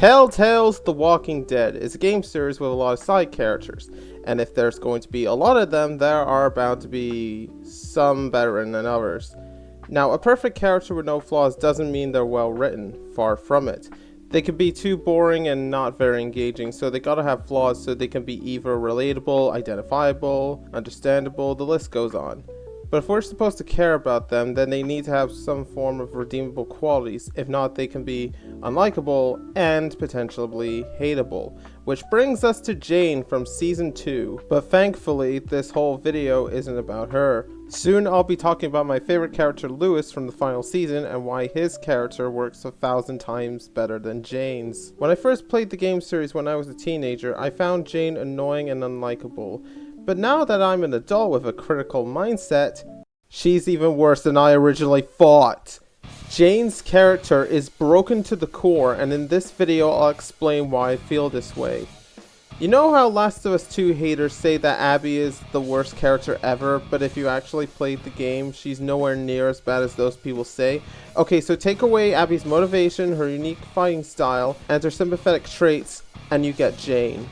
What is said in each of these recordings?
Telltale's The Walking Dead is a game series with a lot of side characters, and if there's going to be a lot of them, there are bound to be some better than others. Now, a perfect character with no flaws doesn't mean they're well written, far from it. They could be too boring and not very engaging, so they gotta have flaws so they can be either relatable, identifiable, understandable, the list goes on. But if we're supposed to care about them, then they need to have some form of redeemable qualities. If not, they can be unlikable and potentially hateable. Which brings us to Jane from Season 2. But thankfully, this whole video isn't about her. Soon I'll be talking about my favorite character Lewis from the final season and why his character works 1,000 times better than Jane's. When I first played the game series when I was a teenager, I found Jane annoying and unlikable. But now that I'm an adult with a critical mindset, she's even worse than I originally thought. Jane's character is broken to the core, and in this video I'll explain why I feel this way. You know how Last of Us 2 haters say that Abby is the worst character ever, but if you actually played the game, she's nowhere near as bad as those people say? Okay, so take away Abby's motivation, her unique fighting style, and her sympathetic traits, and you get Jane.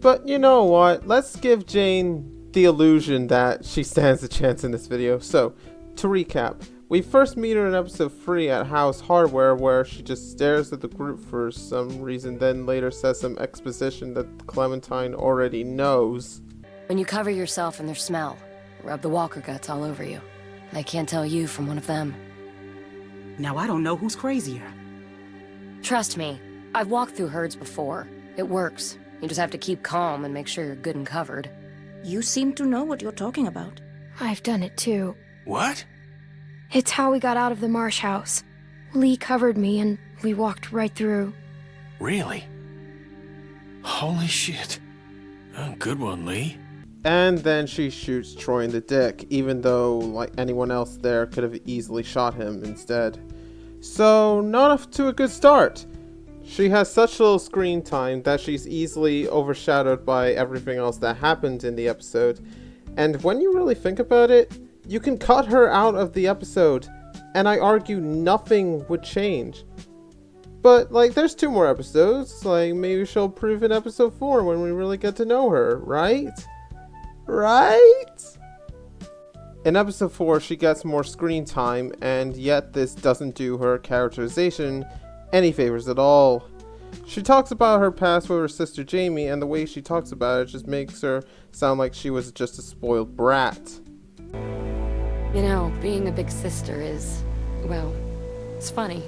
But you know what, let's give Jane the illusion that she stands a chance in this video. So, to recap, we first meet her in episode 3 at House Hardware where she just stares at the group for some reason, then later says some exposition that Clementine already knows. When you cover yourself in their smell, rub the walker guts all over you. They can't tell you from one of them. Now I don't know who's crazier. Trust me, I've walked through herds before. It works. You just have to keep calm and make sure you're good and covered. You seem to know what you're talking about. I've done it too. What? It's how we got out of the marsh house. Lee covered me and we walked right through. Really? Holy shit. Oh, good one, Lee. And then she shoots Troy in the dick, even though, like anyone else there, could have easily shot him instead. So, not off to a good start. She has such little screen time that she's easily overshadowed by everything else that happened in the episode. And when you really think about it, you can cut her out of the episode, and I argue nothing would change. But, like, there's 2 more episodes, like, maybe she'll prove in episode 4 when we really get to know her, right? Right? In episode 4, she gets more screen time, and yet this doesn't do her characterization any favors at all. She talks about her past with her sister Jamie, and the way she talks about it just makes her sound like she was just a spoiled brat. You know, being a big sister is, well, it's funny.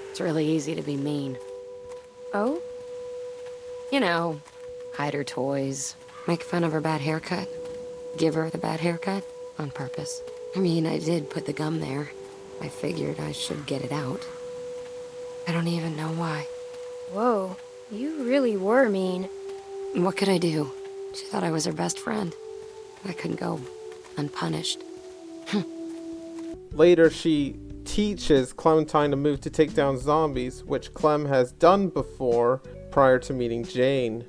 It's really easy to be mean. Oh? You know, hide her toys, make fun of her bad haircut, give her the bad haircut on purpose. I mean, I did put the gum there. I figured I should get it out. I don't even know why. Whoa, you really were mean. What could I do? She thought I was her best friend. I couldn't go unpunished. Later, she teaches Clementine a move to take down zombies, which Clem has done before prior to meeting Jane.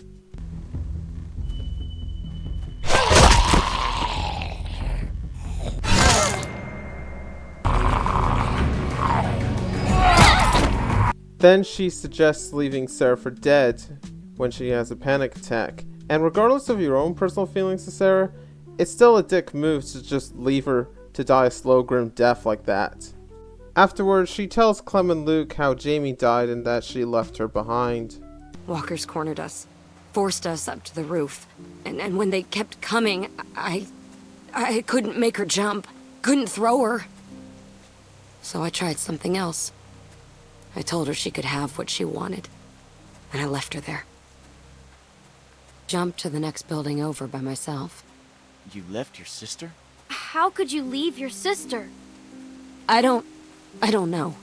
Then she suggests leaving Sarah for dead when she has a panic attack. And regardless of your own personal feelings to Sarah, it's still a dick move to just leave her to die a slow, grim death like that. Afterwards, she tells Clem and Luke how Jamie died and that she left her behind. Walkers cornered us, forced us up to the roof. And when they kept coming, I couldn't make her jump, couldn't throw her. So I tried something else. I told her she could have what she wanted, and I left her there. Jumped to the next building over by myself. You left your sister? How could you leave your sister? I don't know.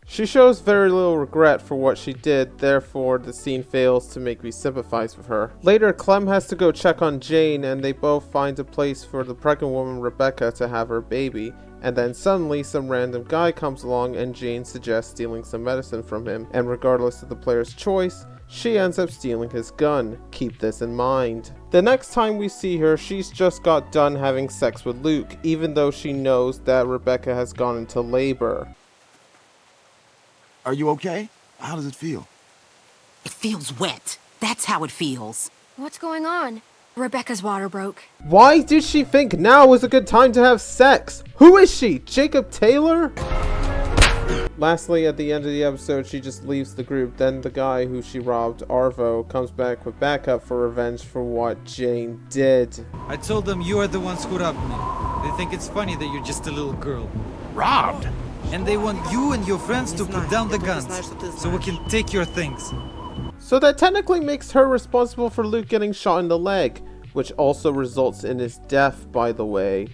She shows very little regret for what she did, therefore the scene fails to make me sympathize with her. Later, Clem has to go check on Jane, and they both find a place for the pregnant woman Rebecca to have her baby. And then suddenly some random guy comes along and Jane suggests stealing some medicine from him, and regardless of the player's choice, she ends up stealing his gun. Keep this in mind. The next time we see her, she's just got done having sex with Luke, even though she knows that Rebecca has gone into labor. Are you okay? How does it feel? It feels wet. That's how it feels. What's going on? Rebecca's water broke. Why did she think now was a good time to have sex? Who is she? Jacob Taylor? Lastly, at the end of the episode, she just leaves the group. Then the guy who she robbed, Arvo, comes back with backup for revenge for what Jane did. I told them you are the ones who robbed me. They think it's funny that you're just a little girl. Robbed? And they want you and your friends to put down the guns so we can take your things. So that technically makes her responsible for Luke getting shot in the leg, which also results in his death, by the way.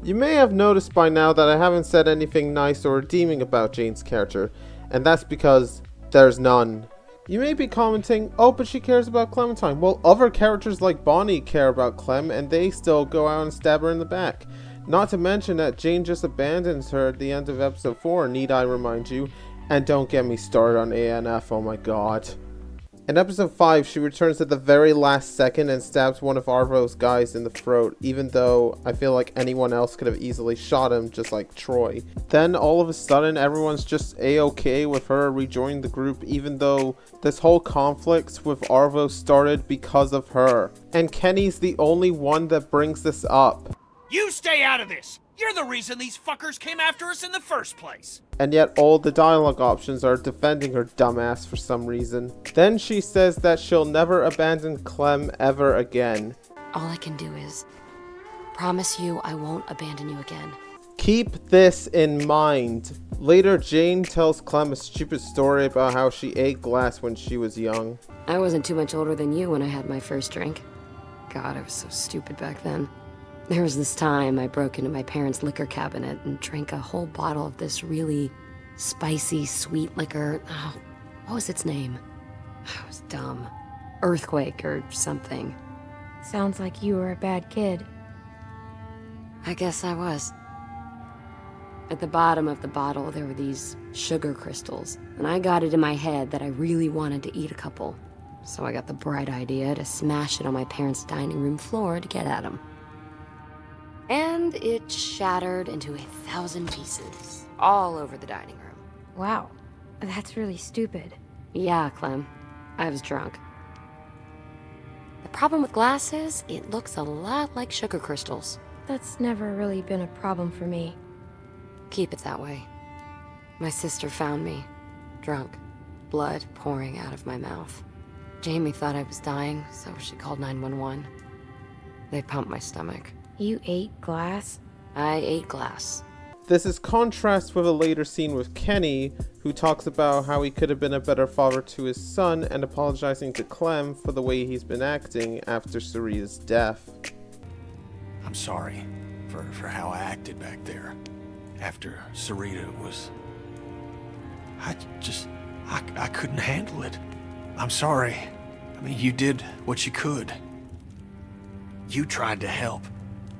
You may have noticed by now that I haven't said anything nice or redeeming about Jane's character, and that's because there's none. You may be commenting, oh, but she cares about Clementine. Well, other characters like Bonnie care about Clem, and they still go out and stab her in the back. Not to mention that Jane just abandons her at the end of episode 4, need I remind you? And don't get me started on ANF, oh my god. In episode 5, she returns at the very last second and stabs one of Arvo's guys in the throat, even though I feel like anyone else could have easily shot him, just like Troy. Then all of a sudden, everyone's just a-okay with her rejoining the group, even though this whole conflict with Arvo started because of her. And Kenny's the only one that brings this up. You stay out of this! You're the reason these fuckers came after us in the first place! And yet all the dialogue options are defending her dumbass for some reason. Then she says that she'll never abandon Clem ever again. All I can do is promise you I won't abandon you again. Keep this in mind. Later, Jane tells Clem a stupid story about how she ate glass when she was young. I wasn't too much older than you when I had my first drink. God, I was so stupid back then. There was this time I broke into my parents' liquor cabinet and drank a whole bottle of this really spicy, sweet liquor. Oh, what was its name? I was dumb. Earthquake or something. Sounds like you were a bad kid. I guess I was. At the bottom of the bottle, there were these sugar crystals, and I got it in my head that I really wanted to eat a couple. So I got the bright idea to smash it on my parents' dining room floor to get at them. And it shattered into 1,000 pieces, all over the dining room. Wow, that's really stupid. Yeah, Clem. I was drunk. The problem with glass is, it looks a lot like sugar crystals. That's never really been a problem for me. Keep it that way. My sister found me, drunk, blood pouring out of my mouth. Jamie thought I was dying, so she called 911. They pumped my stomach. You ate glass? I ate glass. This is contrast with a later scene with Kenny, who talks about how he could have been a better father to his son and apologizing to Clem for the way he's been acting after Sarita's death. I'm sorry for how I acted back there. After Sarita was... I couldn't handle it. I'm sorry. I mean, you did what you could. You tried to help,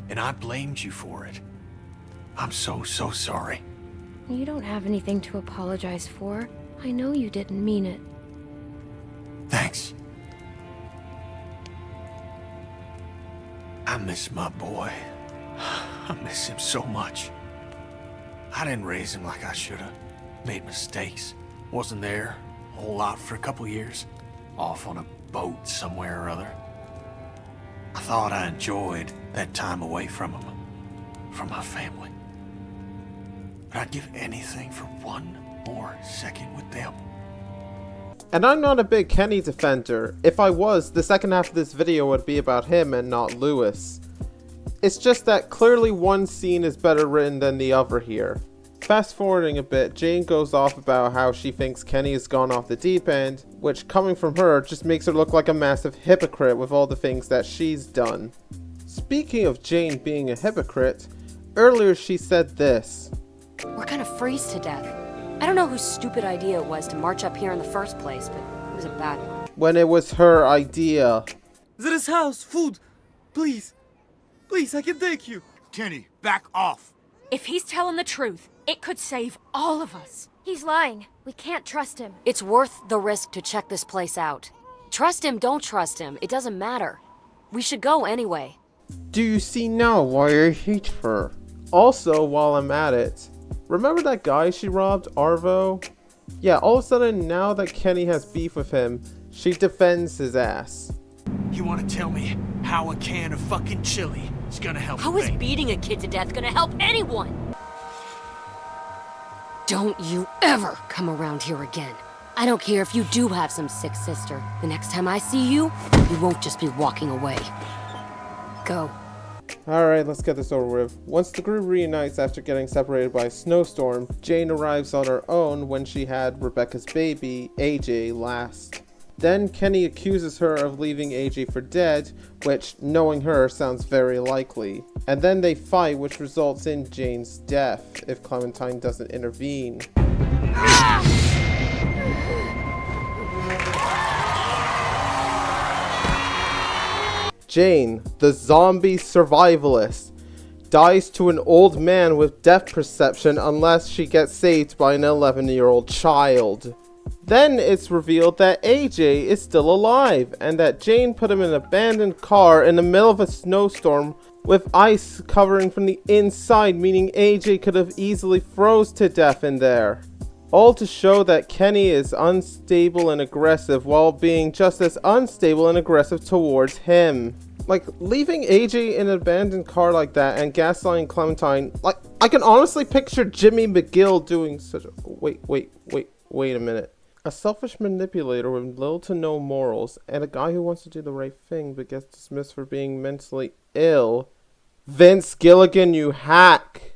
and I blamed you for it. I'm so sorry. You don't have anything to apologize for. I know you didn't mean it. Thanks. I miss my boy. I miss him so much. I didn't raise him like I should have. Made mistakes. Wasn't there a whole lot for a couple years. Off on a boat somewhere or other. I thought I enjoyed that time away from him. From my family. But I'd give anything for one more second with them. And I'm not a big Kenny defender. If I was, the second half of this video would be about him and not Lewis. It's just that clearly one scene is better written than the other here. Fast forwarding a bit, Jane goes off about how she thinks Kenny has gone off the deep end, which coming from her just makes her look like a massive hypocrite with all the things that she's done. Speaking of Jane being a hypocrite, earlier she said this. We're gonna freeze to death. I don't know whose stupid idea it was to march up here in the first place, but it was a bad one. When it was her idea. There is house, food. Please. Please, I can take you. Kenny, back off. If he's telling the truth, it could save all of us. He's lying. We can't trust him. It's worth the risk to check this place out. Trust him, don't trust him, it doesn't matter. We should go anyway. Do you see now why I hate her? Also, while I'm at it, remember that guy she robbed, Arvo? Yeah, all of a sudden, now that Kenny has beef with him, she defends his ass. You want to tell me how a can of fucking chili is gonna help How a is baby? beating a kid to death gonna help anyone? Don't you ever come around here again. I don't care if you do have some sick sister. The next time I see you, you won't just be walking away. Go. Alright, let's get this over with. Once the group reunites after getting separated by a snowstorm, Jane arrives on her own when she had Rebecca's baby, AJ, last. Then Kenny accuses her of leaving AJ for dead, which, knowing her, sounds very likely. And then they fight, which results in Jane's death, if Clementine doesn't intervene. Jane, the zombie survivalist, dies to an old man with depth perception unless she gets saved by an 11-year-old child. Then it's revealed that AJ is still alive, and that Jane put him in an abandoned car in the middle of a snowstorm with ice covering from the inside, meaning AJ could have easily froze to death in there. All to show that Kenny is unstable and aggressive while being just as unstable and aggressive towards him. Like, leaving AJ in an abandoned car like that and gaslighting Clementine, like, I can honestly picture Jimmy McGill doing such a... Wait a minute. A selfish manipulator with little to no morals, and a guy who wants to do the right thing but gets dismissed for being mentally ill. Vince Gilligan, you hack!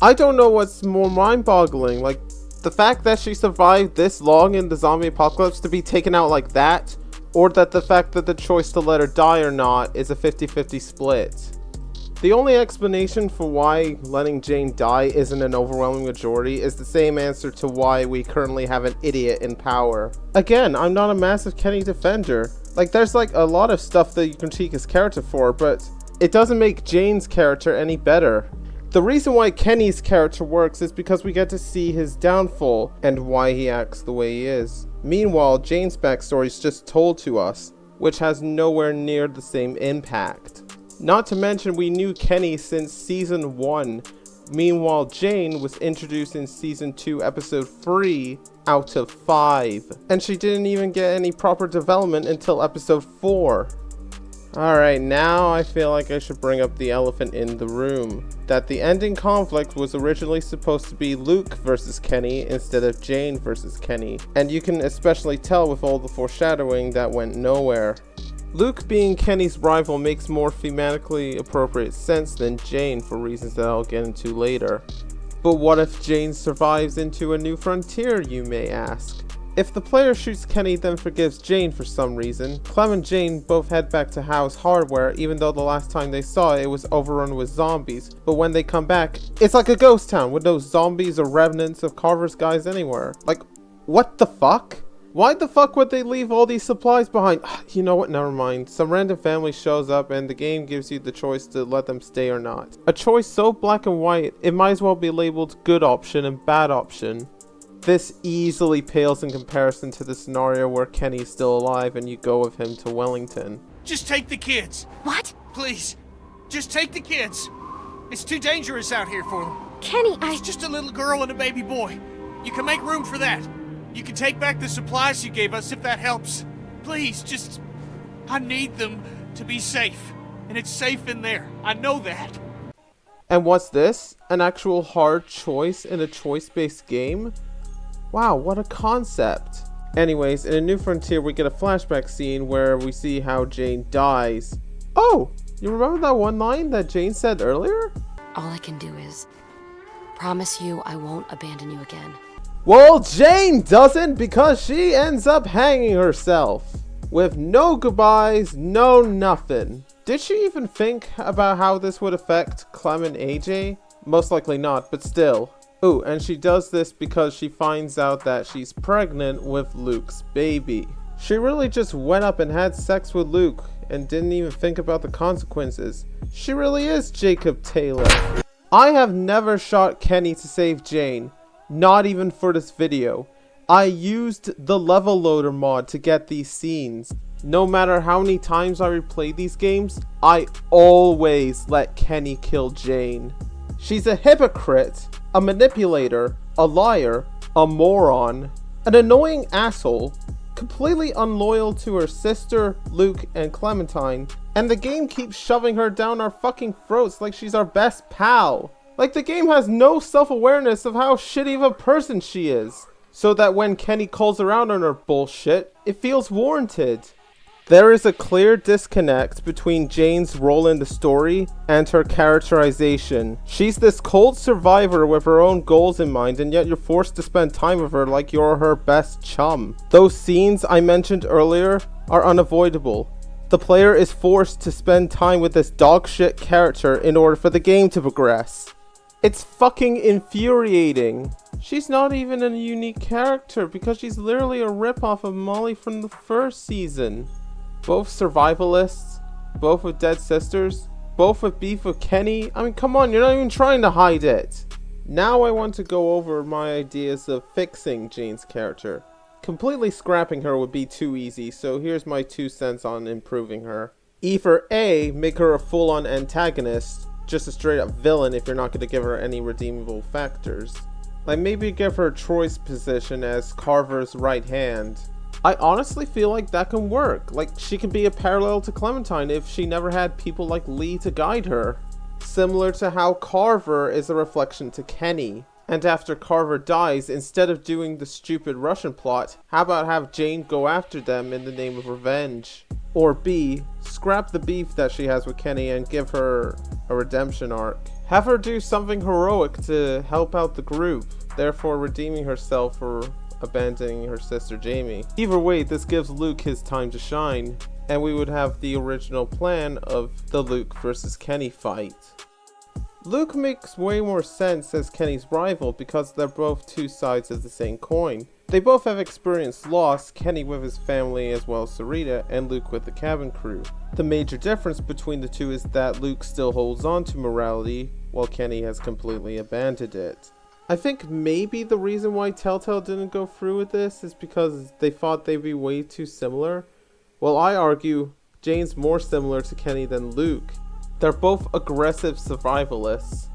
I don't know what's more mind-boggling, like, the fact that she survived this long in the zombie apocalypse to be taken out like that, or that the fact that the choice to let her die or not is a 50-50 split. The only explanation for why letting Jane die isn't an overwhelming majority is the same answer to why we currently have an idiot in power. Again, I'm not a massive Kenny defender. Like, there's like a lot of stuff that you critique his character for, but it doesn't make Jane's character any better. The reason why Kenny's character works is because we get to see his downfall and why he acts the way he is. Meanwhile, Jane's backstory is just told to us, which has nowhere near the same impact. Not to mention we knew Kenny since season 1. Meanwhile, Jane was introduced in season 2 episode 3 out of 5. And she didn't even get any proper development until episode 4. Alright, now I feel like I should bring up the elephant in the room. That the ending conflict was originally supposed to be Luke versus Kenny instead of Jane versus Kenny. And you can especially tell with all the foreshadowing that went nowhere. Luke being Kenny's rival makes more thematically appropriate sense than Jane for reasons that I'll get into later. But what if Jane survives into a new frontier, you may ask? If the player shoots Kenny then forgives Jane for some reason, Clem and Jane both head back to House Hardware even though the last time they saw it was overrun with zombies, but when they come back, it's like a ghost town with no zombies or remnants of Carver's guys anywhere. Like, what the fuck? Why the fuck would they leave all these supplies behind? You know what, never mind. Some random family shows up and the game gives you the choice to let them stay or not. A choice so black and white, it might as well be labeled good option and bad option. This easily pales in comparison to the scenario where Kenny's still alive and you go with him to Wellington. Just take the kids. What? Please. Just take the kids. It's too dangerous out here for them. Kenny, It's just a little girl and a baby boy. You can make room for that. You can take back the supplies you gave us if that helps. Please, just... I need them to be safe. And it's safe in there. I know that. And what's this? An actual hard choice in a choice-based game? Wow, what a concept. Anyways, in A New Frontier we get a flashback scene where we see how Jane dies. Oh, you remember that one line that Jane said earlier? All I can do is promise you I won't abandon you again. Well, Jane doesn't, because she ends up hanging herself. With no goodbyes, no nothing. Did she even think about how this would affect Clem and AJ? Most likely not, but still. Ooh, and she does this because she finds out that she's pregnant with Luke's baby. She really just went up and had sex with Luke and didn't even think about the consequences. She really is Jacob Taylor. I have never shot Kenny to save Jane. Not even for this video. I used the level loader mod to get these scenes. No matter how many times I replay these games, I always let Kenny kill Jane. She's a hypocrite, a manipulator, a liar, a moron, an annoying asshole, completely unloyal to her sister, Luke, and Clementine, and the game keeps shoving her down our fucking throats like she's our best pal. Like the game has no self-awareness of how shitty of a person she is, so that when Kenny calls her out on her bullshit, it feels warranted. There is a clear disconnect between Jane's role in the story and her characterization. She's this cold survivor with her own goals in mind, and yet you're forced to spend time with her like you're her best chum. Those scenes I mentioned earlier are unavoidable. The player is forced to spend time with this dogshit character in order for the game to progress. It's fucking infuriating. She's not even a unique character because she's literally a ripoff of Molly from the first season. Both survivalists, both with dead sisters, both with beef with Kenny. I mean, come on, you're not even trying to hide it. Now I want to go over my ideas of fixing Jane's character. Completely scrapping her would be too easy, so here's my 2 cents on improving her. Either A, make her a full-on antagonist, just a straight-up villain if you're not going to give her any redeemable factors. Like maybe give her Troy's position as Carver's right hand. I honestly feel like that can work. Like, she can be a parallel to Clementine if she never had people like Lee to guide her. Similar to how Carver is a reflection to Kenny. And after Carver dies, instead of doing the stupid Russian plot, how about have Jane go after them in the name of revenge? Or B, scrap the beef that she has with Kenny and give her a redemption arc. Have her do something heroic to help out the group, therefore redeeming herself for abandoning her sister Jamie. Either way, this gives Luke his time to shine, and we would have the original plan of the Luke versus Kenny fight. Luke makes way more sense as Kenny's rival because they're both two sides of the same coin. They both have experienced loss, Kenny with his family as well as Sarita, and Luke with the cabin crew. The major difference between the two is that Luke still holds on to morality, while Kenny has completely abandoned it. I think maybe the reason why Telltale didn't go through with this is because they thought they'd be way too similar. Well, I argue Jane's more similar to Kenny than Luke. They're both aggressive survivalists.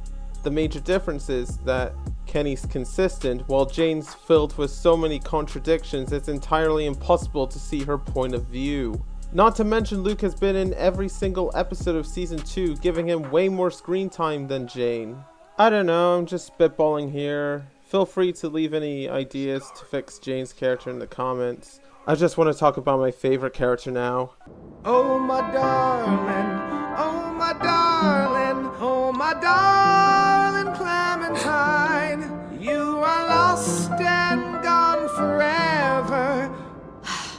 The major difference is that Kenny's consistent, while Jane's filled with so many contradictions it's entirely impossible to see her point of view. Not to mention Luke has been in every single episode of Season 2, giving him way more screen time than Jane. I don't know, I'm just spitballing here. Feel free to leave any ideas to fix Jane's character in the comments. I just want to talk about my favorite character now. Oh my darling, oh my darling, oh my darling Clementine, you are lost and gone forever.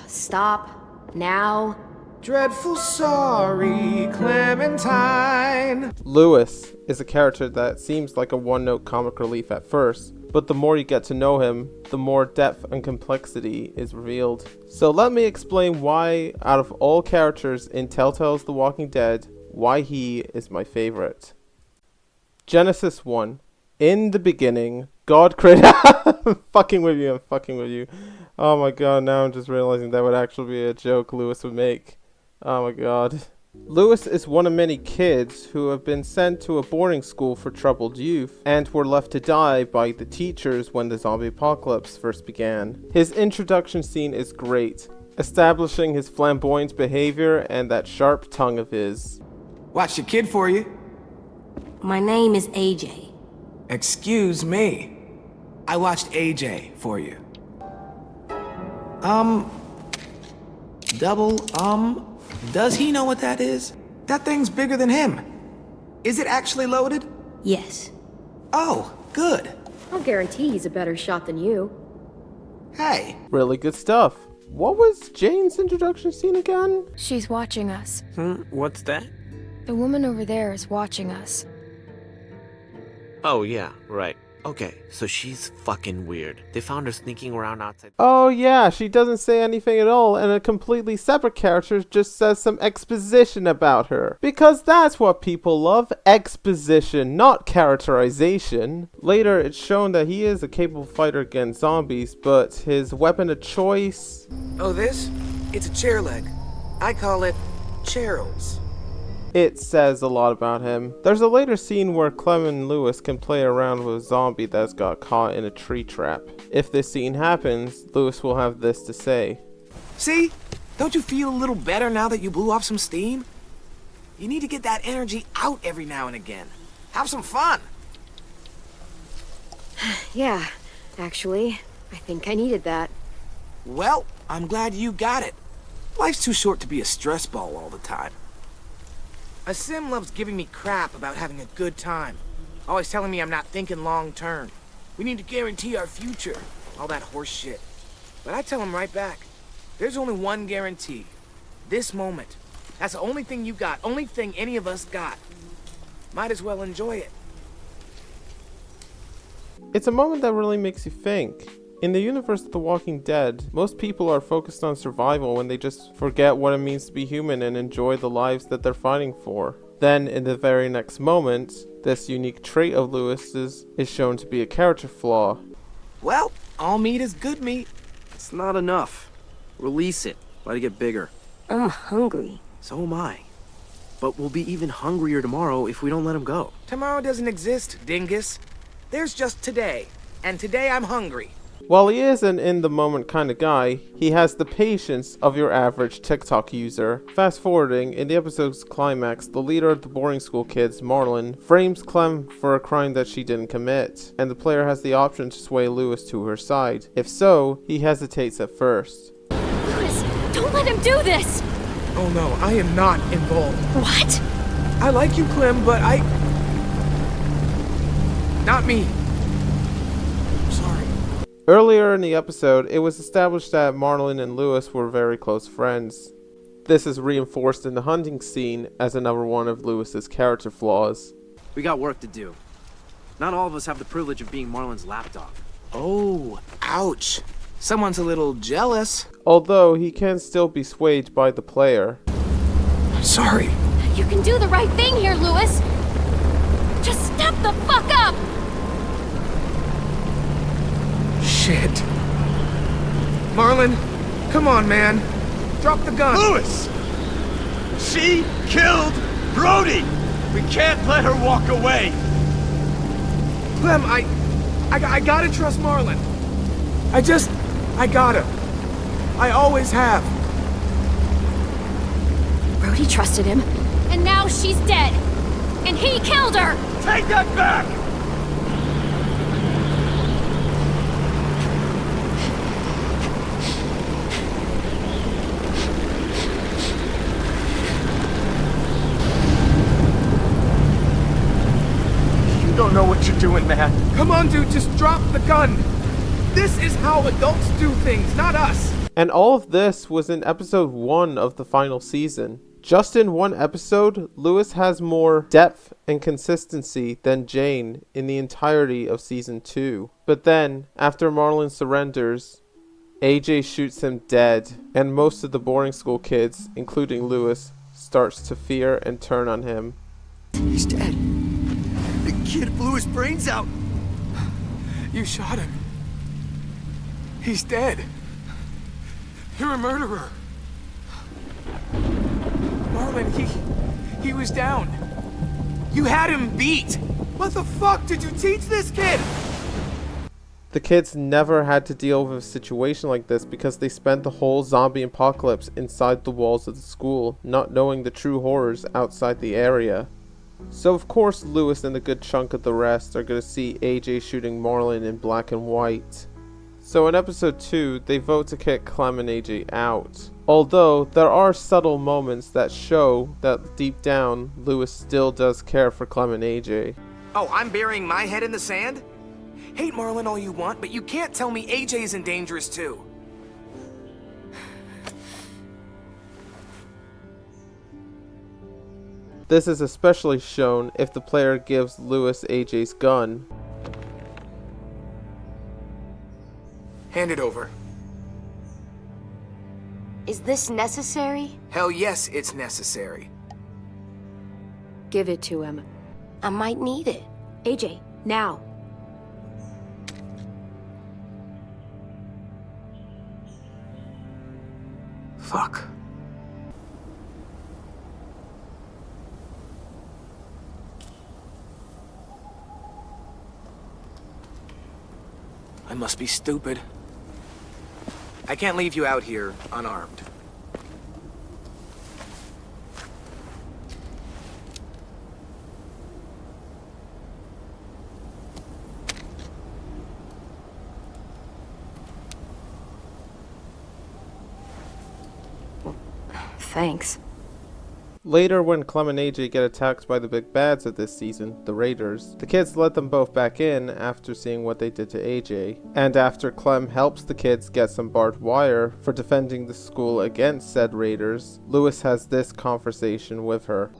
Stop. Now. Dreadful sorry, Clementine. Lewis is a character that seems like a one-note comic relief at first, but the more you get to know him, the more depth and complexity is revealed. So let me explain why, out of all characters in Telltale's The Walking Dead, why he is my favorite. Genesis 1. In the beginning, God created... I'm fucking with you. Oh my god, now I'm just realizing that would actually be a joke Lewis would make. Oh my god. Lewis is one of many kids who have been sent to a boarding school for troubled youth and were left to die by the teachers when the zombie apocalypse first began. His introduction scene is great, establishing his flamboyant behavior and that sharp tongue of his. Watch your kid for you. My name is AJ. Excuse me. I watched AJ for you. Does he know what that is? That thing's bigger than him. Is it actually loaded? Yes. Oh, good. I'll guarantee he's a better shot than you. Hey. Really good stuff. What was Jane's introduction scene again? She's watching us. What's that? The woman over there is watching us. Oh, yeah, right. Okay, so she's fucking weird. They found her sneaking around outside. Oh yeah, she doesn't say anything at all, and a completely separate character just says some exposition about her. Because that's what people love, exposition, not characterization. Later, it's shown that he is a capable fighter against zombies, but his weapon of choice... Oh, this? It's a chair leg. I call it Cheryl's. It says a lot about him. There's a later scene where Clem and Lewis can play around with a zombie that's got caught in a tree trap. If this scene happens, Lewis will have this to say. See? Don't you feel a little better now that you blew off some steam? You need to get that energy out every now and again. Have some fun. Yeah, actually, I think I needed that. Well, I'm glad you got it. Life's too short to be a stress ball all the time. A sim loves giving me crap about having a good time. Always telling me I'm not thinking long term. We need to guarantee our future. All that horse shit. But I tell him right back. There's only one guarantee. This moment. That's the only thing you got. Only thing any of us got. Might as well enjoy it. It's a moment that really makes you think. In the universe of The Walking Dead, most people are focused on survival when they just forget what it means to be human and enjoy the lives that they're fighting for. Then, in the very next moment, this unique trait of Lewis's is shown to be a character flaw. Well, all meat is good meat. It's not enough. Release it. Let it get bigger. I'm hungry. So am I. But we'll be even hungrier tomorrow if we don't let him go. Tomorrow doesn't exist, dingus. There's just today. And today I'm hungry. While he is an in-the-moment kind of guy, he has the patience of your average TikTok user. Fast forwarding, in the episode's climax, the leader of the boarding school kids, Marlon, frames Clem for a crime that she didn't commit, and the player has the option to sway Lewis to her side. If so, he hesitates at first. Lewis, don't let him do this! Oh no, I am not involved. What? I like you, Clem, but Not me. Sorry. Earlier in the episode, it was established that Marlon and Lewis were very close friends. This is reinforced in the hunting scene as another one of Lewis's character flaws. We got work to do. Not all of us have the privilege of being Marlon's lapdog. Oh, ouch. Someone's a little jealous. Although he can still be swayed by the player. I'm sorry. You can do the right thing here, Lewis. Just step the fuck up! Shit. Marlon, come on, man. Drop the gun. Lewis! She killed Brody! We can't let her walk away! Clem, I gotta trust Marlon. I gotta. I always have. Brody trusted him, and now she's dead. And he killed her! Take that back! You don't know what you're doing, man. Come on, dude, just drop the gun. This is how adults do things, not us. And all of this was in episode 1 of the final season. Just in one episode, Lewis has more depth and consistency than Jane in the entirety of season 2. But then, after Marlon surrenders, AJ shoots him dead, and most of the boarding school kids, including Lewis, starts to fear and turn on him. He's dead. The kid blew his brains out. You shot him. He's dead. You're a murderer. Marlon, he was down. You had him beat. What the fuck did you teach this kid? The kids never had to deal with a situation like this because they spent the whole zombie apocalypse inside the walls of the school, not knowing the true horrors outside the area. So of course Lewis and a good chunk of the rest are going to see AJ shooting Marlon in black and white. So in episode 2, they vote to kick Clem and AJ out. Although, there are subtle moments that show that deep down, Lewis still does care for Clem and AJ. Oh, I'm burying my head in the sand? Hate Marlon all you want, but you can't tell me AJ's in dangerous too. This is especially shown if the player gives Lewis AJ's gun. Hand it over. Is this necessary? Hell yes, it's necessary. Give it to him. I might need it. AJ, now. Fuck. I must be stupid. I can't leave you out here unarmed. Thanks. Later, when Clem and AJ get attacked by the big bads of this season, the Raiders, the kids let them both back in after seeing what they did to AJ. And after Clem helps the kids get some barbed wire for defending the school against said Raiders, Lewis has this conversation with her.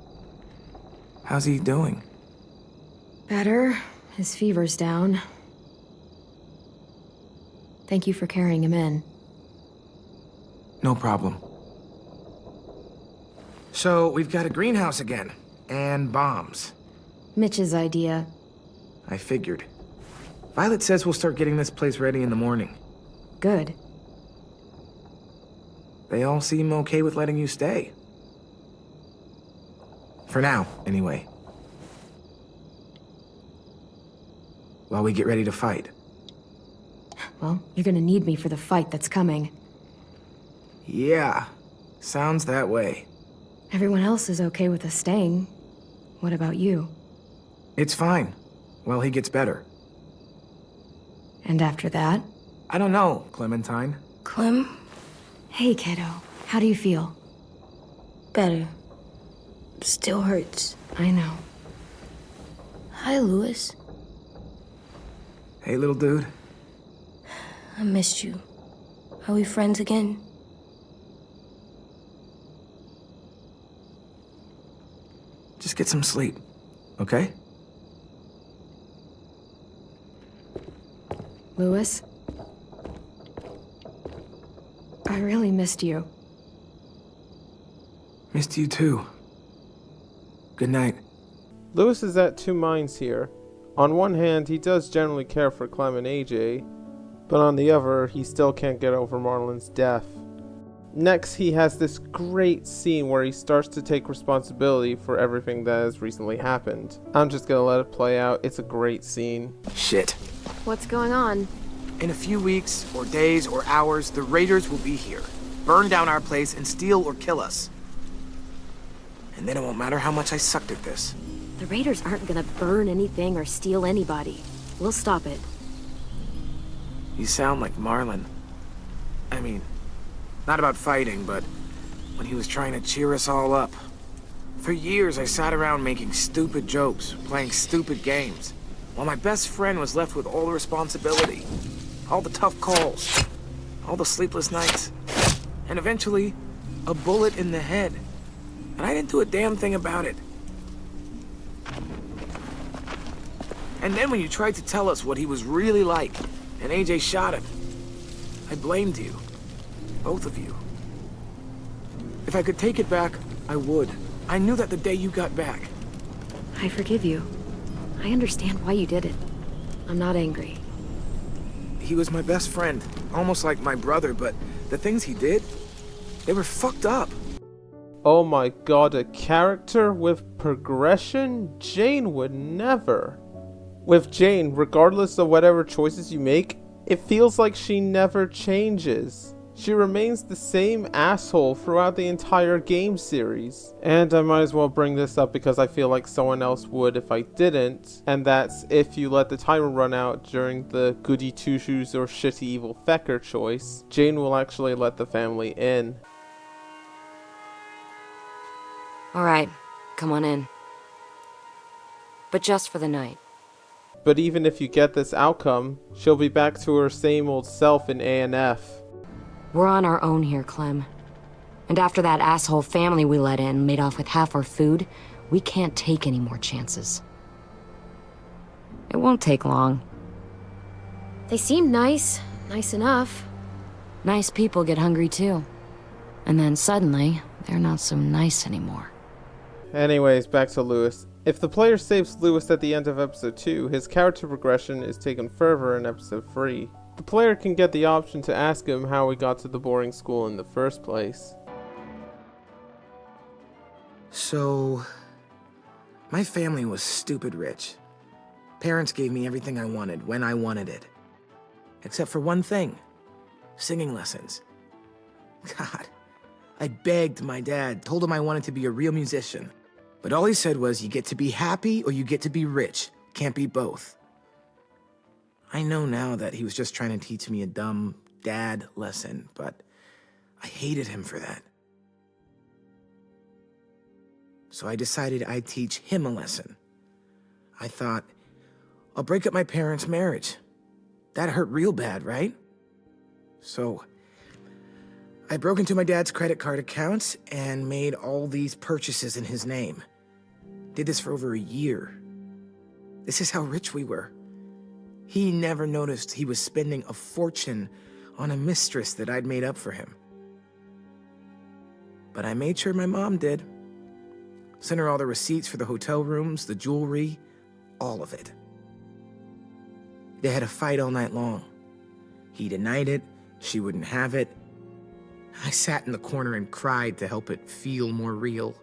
How's he doing? Better. His fever's down. Thank you for carrying him in. No problem. So, we've got a greenhouse again. And bombs. Mitch's idea. I figured. Violet says we'll start getting this place ready in the morning. Good. They all seem okay with letting you stay. For now, anyway. While we get ready to fight. Well, you're gonna need me for the fight that's coming. Yeah, sounds that way. Everyone else is okay with us staying. What about you? It's fine. Well, he gets better. And after that? I don't know, Clementine. Clem? Hey, kiddo. How do you feel? Better. Still hurts. I know. Hi, Lewis. Hey, little dude. I missed you. Are we friends again? Just get some sleep, okay? Lewis? I really missed you. Missed you too. Good night. Lewis is at two minds here. On one hand, he does generally care for Clem and AJ, but on the other, he still can't get over Marlon's death. Next, he has this great scene where he starts to take responsibility for everything that has recently happened. I'm just gonna let it play out. It's a great scene. Shit. What's going on? In a few weeks, or days, or hours, the Raiders will be here. Burn down our place and steal or kill us. And then it won't matter how much I sucked at this. The Raiders aren't gonna burn anything or steal anybody. We'll stop it. You sound like Marlon. I mean, not about fighting, but when he was trying to cheer us all up. For years, I sat around making stupid jokes, playing stupid games, while my best friend was left with all the responsibility, all the tough calls, all the sleepless nights, and eventually, a bullet in the head. And I didn't do a damn thing about it. And then when you tried to tell us what he was really like, and AJ shot him, I blamed you. Both of you. If I could take it back, I would. I knew that the day you got back. I forgive you. I understand why you did it. I'm not angry. He was my best friend, almost like my brother, but the things he did, they were fucked up. Oh my god, a character with progression? Jane would never. With Jane, regardless of whatever choices you make, it feels like she never changes. She remains the same asshole throughout the entire game series. And I might as well bring this up because I feel like someone else would if I didn't. And that's if you let the timer run out during the goody two-shoes or shitty evil fecker choice, Jane will actually let the family in. Alright, come on in. But just for the night. But even if you get this outcome, she'll be back to her same old self in A&F. We're on our own here, Clem. And after that asshole family we let in made off with half our food, we can't take any more chances. It won't take long. They seem nice. Nice enough. Nice people get hungry too. And then suddenly, they're not so nice anymore. Anyways, back to Lewis. If the player saves Lewis at the end of episode 2, his character progression is taken further in episode 3. The player can get the option to ask him how he got to the boarding school in the first place. So, my family was stupid rich. Parents gave me everything I wanted when I wanted it. Except for one thing. Singing lessons. God, I begged my dad, told him I wanted to be a real musician. But all he said was, you get to be happy or you get to be rich. Can't be both. I know now that he was just trying to teach me a dumb dad lesson, but I hated him for that. So I decided I'd teach him a lesson. I thought, I'll break up my parents' marriage. That hurt real bad, right? So I broke into my dad's credit card accounts and made all these purchases in his name. Did this for over a year. This is how rich we were. He never noticed he was spending a fortune on a mistress that I'd made up for him. But I made sure my mom did. Sent her all the receipts for the hotel rooms, the jewelry, all of it. They had a fight all night long. He denied it, she wouldn't have it. I sat in the corner and cried to help it feel more real.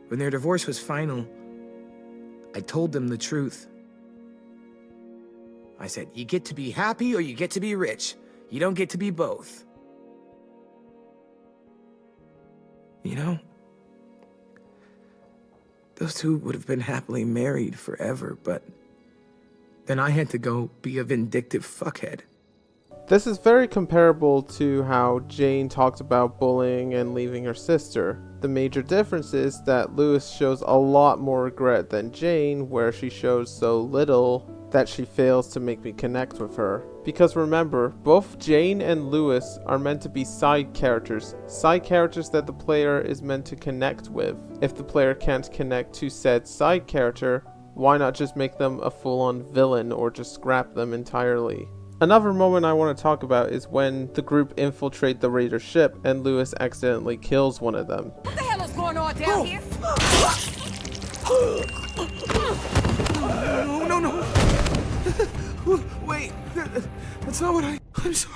When their divorce was final, I told them the truth. I said, you get to be happy or you get to be rich. You don't get to be both. You know, those two would have been happily married forever, but then I had to go be a vindictive fuckhead. This is very comparable to how Jane talked about bullying and leaving her sister. The major difference is that Louis shows a lot more regret than Jane, where she shows so little that she fails to make me connect with her. Because remember, both Jane and Louis are meant to be side characters that the player is meant to connect with. If the player can't connect to said side character, why not just make them a full-on villain or just scrap them entirely? Another moment I want to talk about is when the group infiltrate the Raider ship and Louis accidentally kills one of them. What the hell is going on down here? No. Wait, that's not what I'm sorry.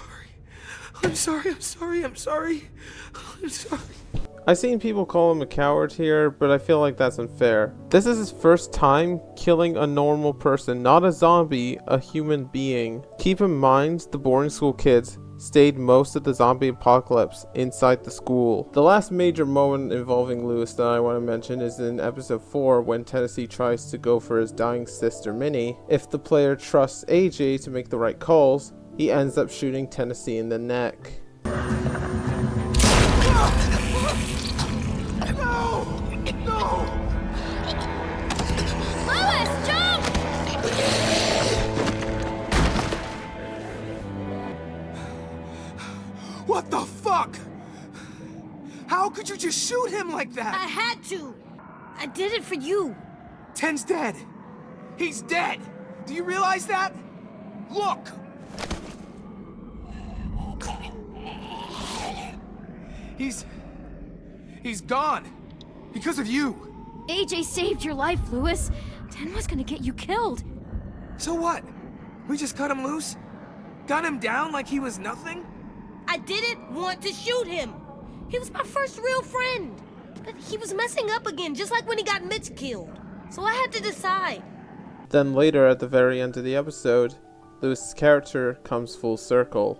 I've seen people call him a coward here, but I feel like that's unfair. This is his first time killing a normal person, not a zombie, a human being. Keep in mind, the boarding school kids stayed most of the zombie apocalypse inside the school. The last major moment involving Louis that I want to mention is in episode 4 when Tennessee tries to go for his dying sister Minnie. If the player trusts AJ to make the right calls, he ends up shooting Tennessee in the neck. Louis, jump! What the fuck? How could you just shoot him like that? I had to. I did it for you. Ten's dead. He's dead. Do you realize that? Look. He's gone. Because of you. AJ saved your life, Louis. Ten was gonna get you killed. So what? We just cut him loose? Gun him down like he was nothing? I didn't want to shoot him. He was my first real friend. But he was messing up again, just like when he got Mitch killed. So I had to decide. Then later at the very end of the episode, Louis' character comes full circle.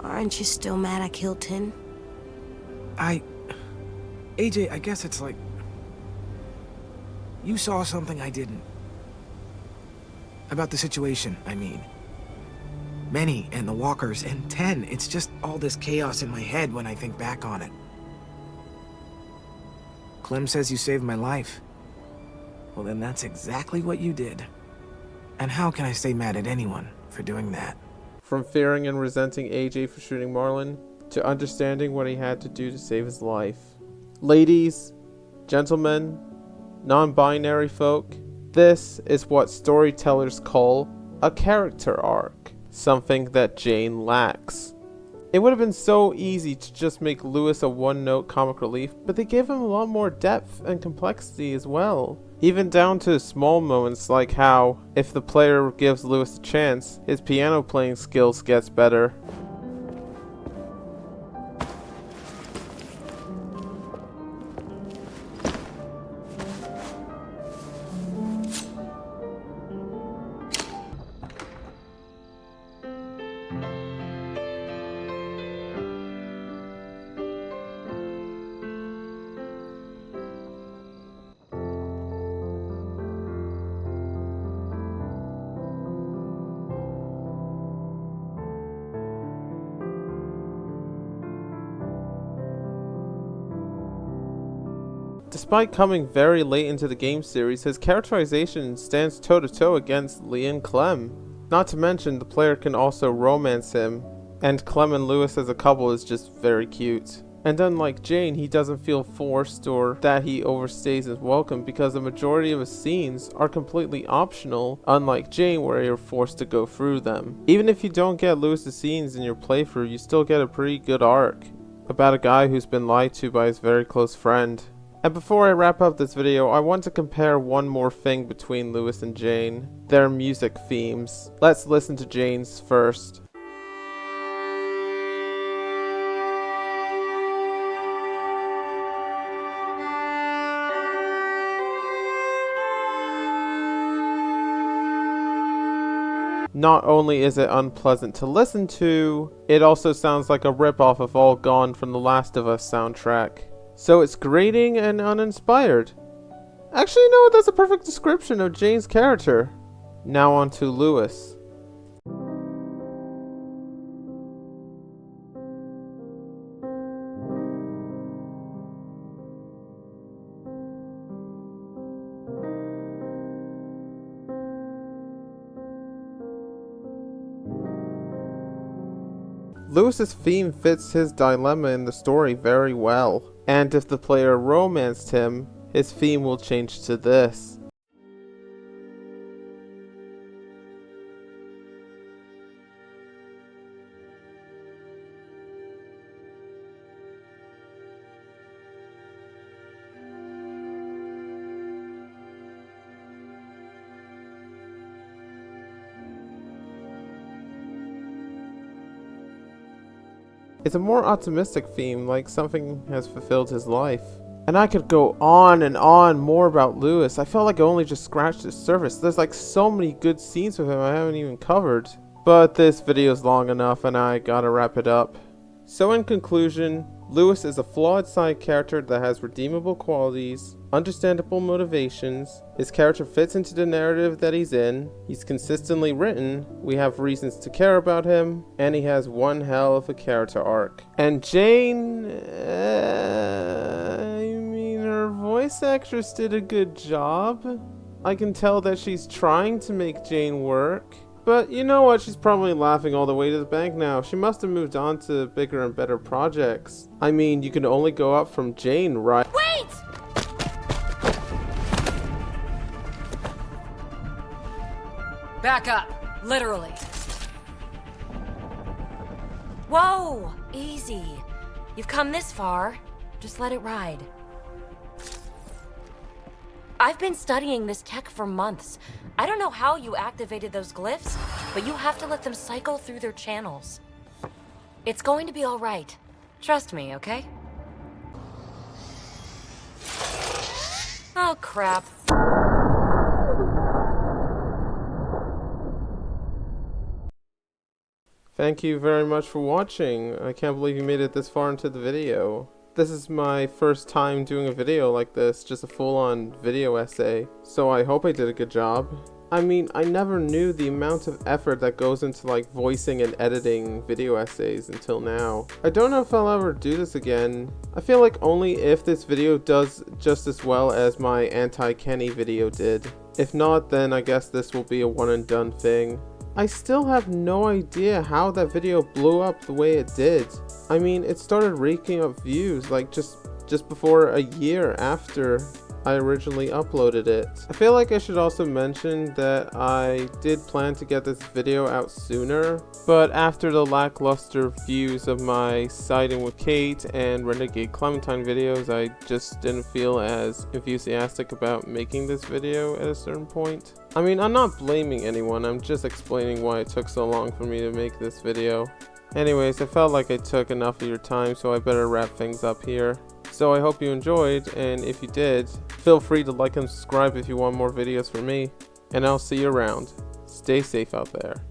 Aren't you still mad I killed Tin? AJ, I guess it's like... You saw something I didn't. About the situation, I mean. Manny and the walkers and Ten, it's just all this chaos in my head when I think back on it. Clem says you saved my life. Well, then that's exactly what you did. And how can I stay mad at anyone for doing that? From fearing and resenting AJ for shooting Marlon, to understanding what he had to do to save his life. Ladies, gentlemen, non-binary folk, this is what storytellers call a character arc, something that Jane lacks. It would have been so easy to just make Louis a one-note comic relief, but they gave him a lot more depth and complexity as well. Even down to small moments like how, if the player gives Louis a chance, his piano playing skills gets better. Despite coming very late into the game series, his characterization stands toe-to-toe against Lee and Clem. Not to mention, the player can also romance him, and Clem and Lewis as a couple is just very cute. And unlike Jane, he doesn't feel forced or that he overstays his welcome because the majority of his scenes are completely optional, unlike Jane where you're forced to go through them. Even if you don't get Lewis's scenes in your playthrough, you still get a pretty good arc about a guy who's been lied to by his very close friend. And before I wrap up this video, I want to compare one more thing between Lewis and Jane: their music themes. Let's listen to Jane's first. Not only is it unpleasant to listen to, it also sounds like a ripoff of All Gone from the Last of Us soundtrack. So it's grating and uninspired. Actually, no, that's a perfect description of Jane's character. Now on to Lewis. Lewis's theme fits his dilemma in the story very well, and if the player romanced him, his theme will change to this. It's a more optimistic theme, like something has fulfilled his life. And I could go on and on more about Lewis. I felt like I only just scratched the surface. There's like so many good scenes with him I haven't even covered. But this video is long enough and I gotta wrap it up. So in conclusion, Lewis is a flawed side character that has redeemable qualities, understandable motivations, his character fits into the narrative that he's in, he's consistently written, we have reasons to care about him, and he has one hell of a character arc. And Jane, I mean, her voice actress did a good job. I can tell that she's trying to make Jane work. But you know what, she's probably laughing all the way to the bank now. She must have moved on to bigger and better projects. I mean, you can only go up from Jane, right? Wait! Back up, literally. Whoa, easy. You've come this far. Just let it ride. I've been studying this tech for months. I don't know how you activated those glyphs, but you have to let them cycle through their channels. It's going to be all right. Trust me, okay? Oh, crap. Thank you very much for watching. I can't believe you made it this far into the video. This is my first time doing a video like this, just a full-on video essay, so I hope I did a good job. I mean, I never knew the amount of effort that goes into like voicing and editing video essays until now. I don't know if I'll ever do this again. I feel like only if this video does just as well as my anti-Kenny video did. If not, then I guess this will be a one and done thing. I still have no idea how that video blew up the way it did. I mean, it started raking up views like just before a year after I originally uploaded it. I feel like I should also mention that I did plan to get this video out sooner, but after the lackluster views of my siding with Kate and Renegade Clementine videos, I just didn't feel as enthusiastic about making this video at a certain point. I mean, I'm not blaming anyone, I'm just explaining why it took so long for me to make this video. Anyways, I felt like I took enough of your time, so I better wrap things up here. So I hope you enjoyed, and if you did, feel free to like and subscribe if you want more videos from me, and I'll see you around. Stay safe out there.